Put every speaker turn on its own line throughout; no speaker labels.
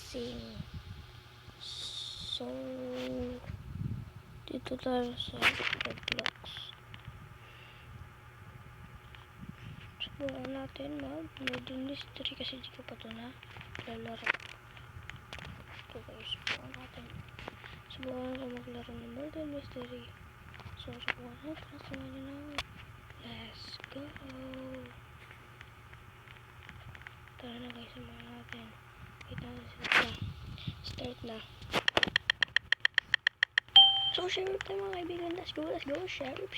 unboxing. So, dito tayo sa Roblox. Subukan natin mag-murder mystery kasi di ko pa ito na lalaro. So guys, subukan ko maglaro ng murder mystery. So, subukan natin. Let's go! Tara na guys, subukan natin. Wait natin, start na. So, sheriff tayo mga kaibigan. Let's go. Sheriff. Sheriff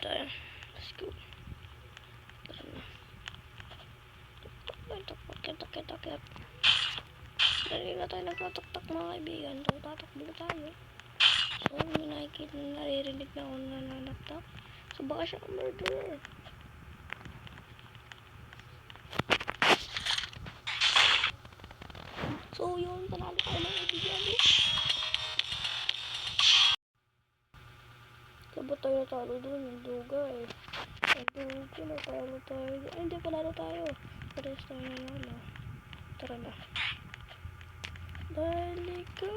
tayo. Let's go. Tara na. Takot. Dali na tayo nagtataktak mga kaibigan. So, tatakbo tayo. So, may nakikita na naririnig na ako na nanaktak. So, baka siya ang murderer. So, yun. Panalo tayo mga kaibigan. Sabot tayo natalo doon. Yung duga eh. Yung duga natalo tayo. Ay, hindi. Panalo tayo. Pares tayo nanalo. Tara na. Dali ko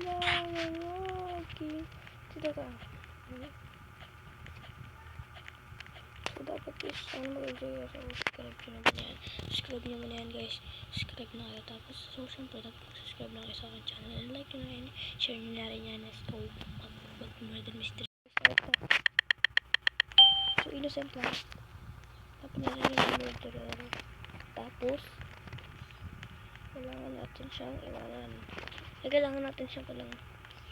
lang ang aking. Sida ka. So, dapat is mag-enjoy ako. Subscribe nyo muna yan guys. Subscribe na kayo. Tapos, so, syempre, subscribe na kayo sa aking channel. And like nyo na yan. Share nyo na rin yan. Let's go. Mag-murder mystery. So, innocent lang. Tapos na rin yung murderer. Tapos, kailangan natin siyang iwanan. Kailangan natin siyang palang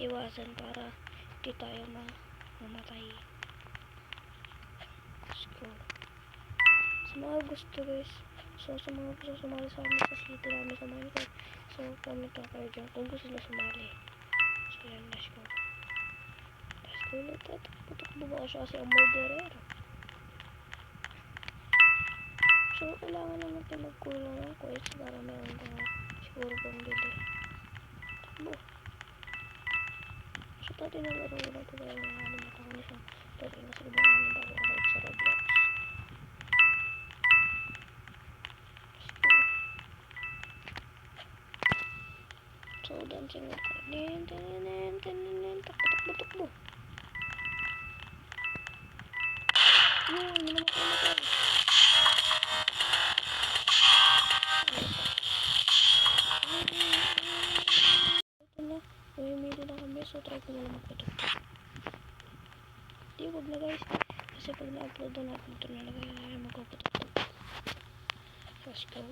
iwasan para hindi tayo mamatay. Let's go. Sa mga gusto guys, so sa mga gusto sumali sa amin sa city namin sa Minecraft, so comment lang kayo dyan kung gusto na sumali. So yan, let's go. Tatakbo ba siya kasi ang murderer? So kailangan naman tayo magkulang ng coins para meron tayo siguro pambili. Takbo. So pati nalaro ko na ito dahil nakalimutan ko na siyang laro na sa ibang naman bago ako sa Roblox. So dancing na tayo. Takbo. Hindi naman ko naman. Mamimili na kami, so try ko na lang magpatuktok. Di, wag na guys. Kasi pag na-upload na natin ito nalagay na magpapatuktok. Let's go.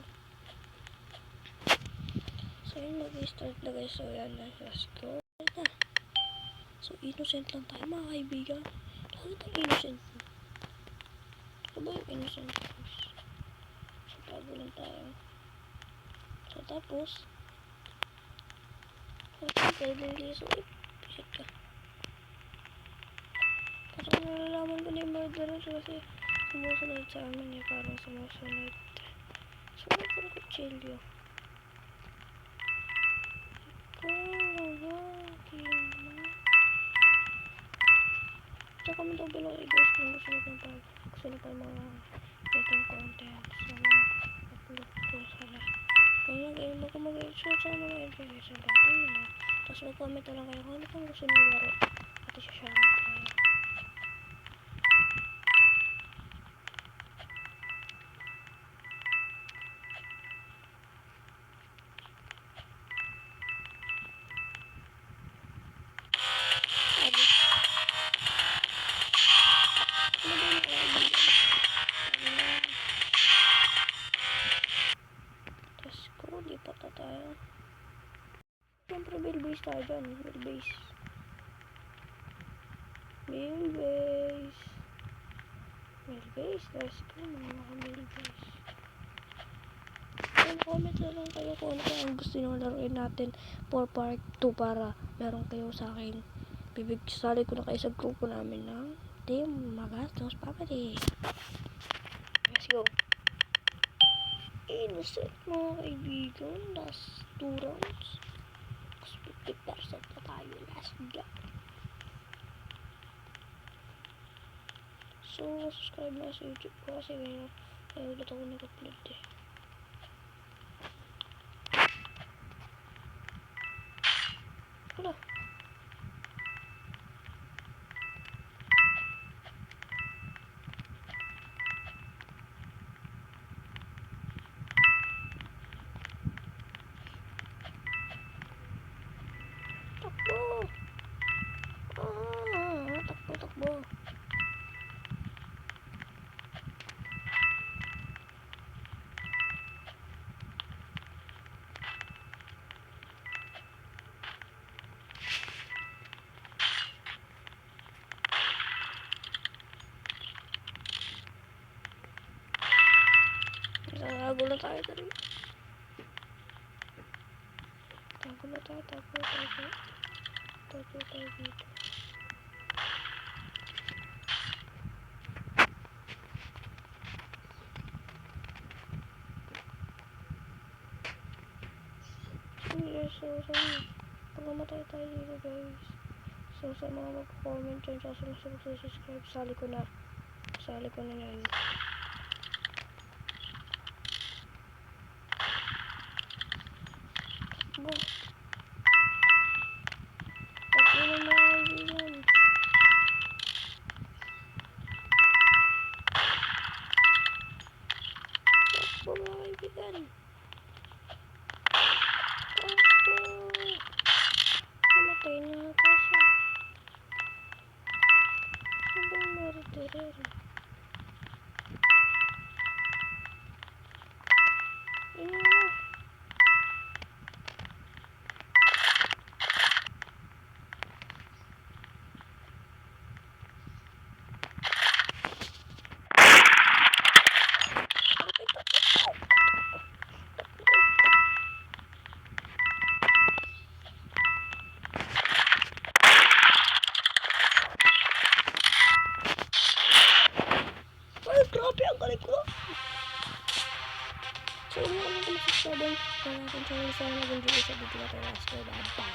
So yun, mag-start na guys. So yan na, let's go. So innocent lang tayo mga kaibigan. Lalo tayo innocent. Ano ba yung innocent? So tago lang tayo. So tapos, tayo niliso. Pisit ka. Parang nalalaman ko na yung murderer kasi sumusunod sa amin eh. Parang sumusunod. So ano ko ng kutsilyo? So comment down below guys kung gusto nyo pa mga itong content. So upload ko sana. Kung mag-shoot sana mag-enjoy guys ang dating naman. Tapos mag-comment na lang kayo kung ano pang gusto nyo laro. At isa-shoutout kayo. Lipat na tayo. Siyempre, wheelbase tayo dyan. Wheelbase. Let's go. Wheelbase. Comment na lang kayo kung ano ang gusto nyo laruin natin for part 2 para meron kayo sa akin. Sali ko na kayo sa grupo namin ng Team Magastos Family. Let's go. Innocent mga kaibigan. Last 2 rounds. 50% na tayo. Let's go. So, subscribe na sa YouTube ko kasi ngayon ulit ako nag-upload eh. Tago na tayo dali. Tago na tayo, tago. Tago tayo dito. So, pagkamatay tayo dito guys. So, sa mga mag-comment dyan, sa subscribe, sali ko na yan. Bo. Takbo na mga kaibigan. Takbo mga kaibigan. Takbo. Namatay na ata siya. Ano ba yung maritirir? Ay, grabe ang galing ko. So, yun ang mga subscribe. Kaya natin channel sa mga naging video sa video na tayo. Bye.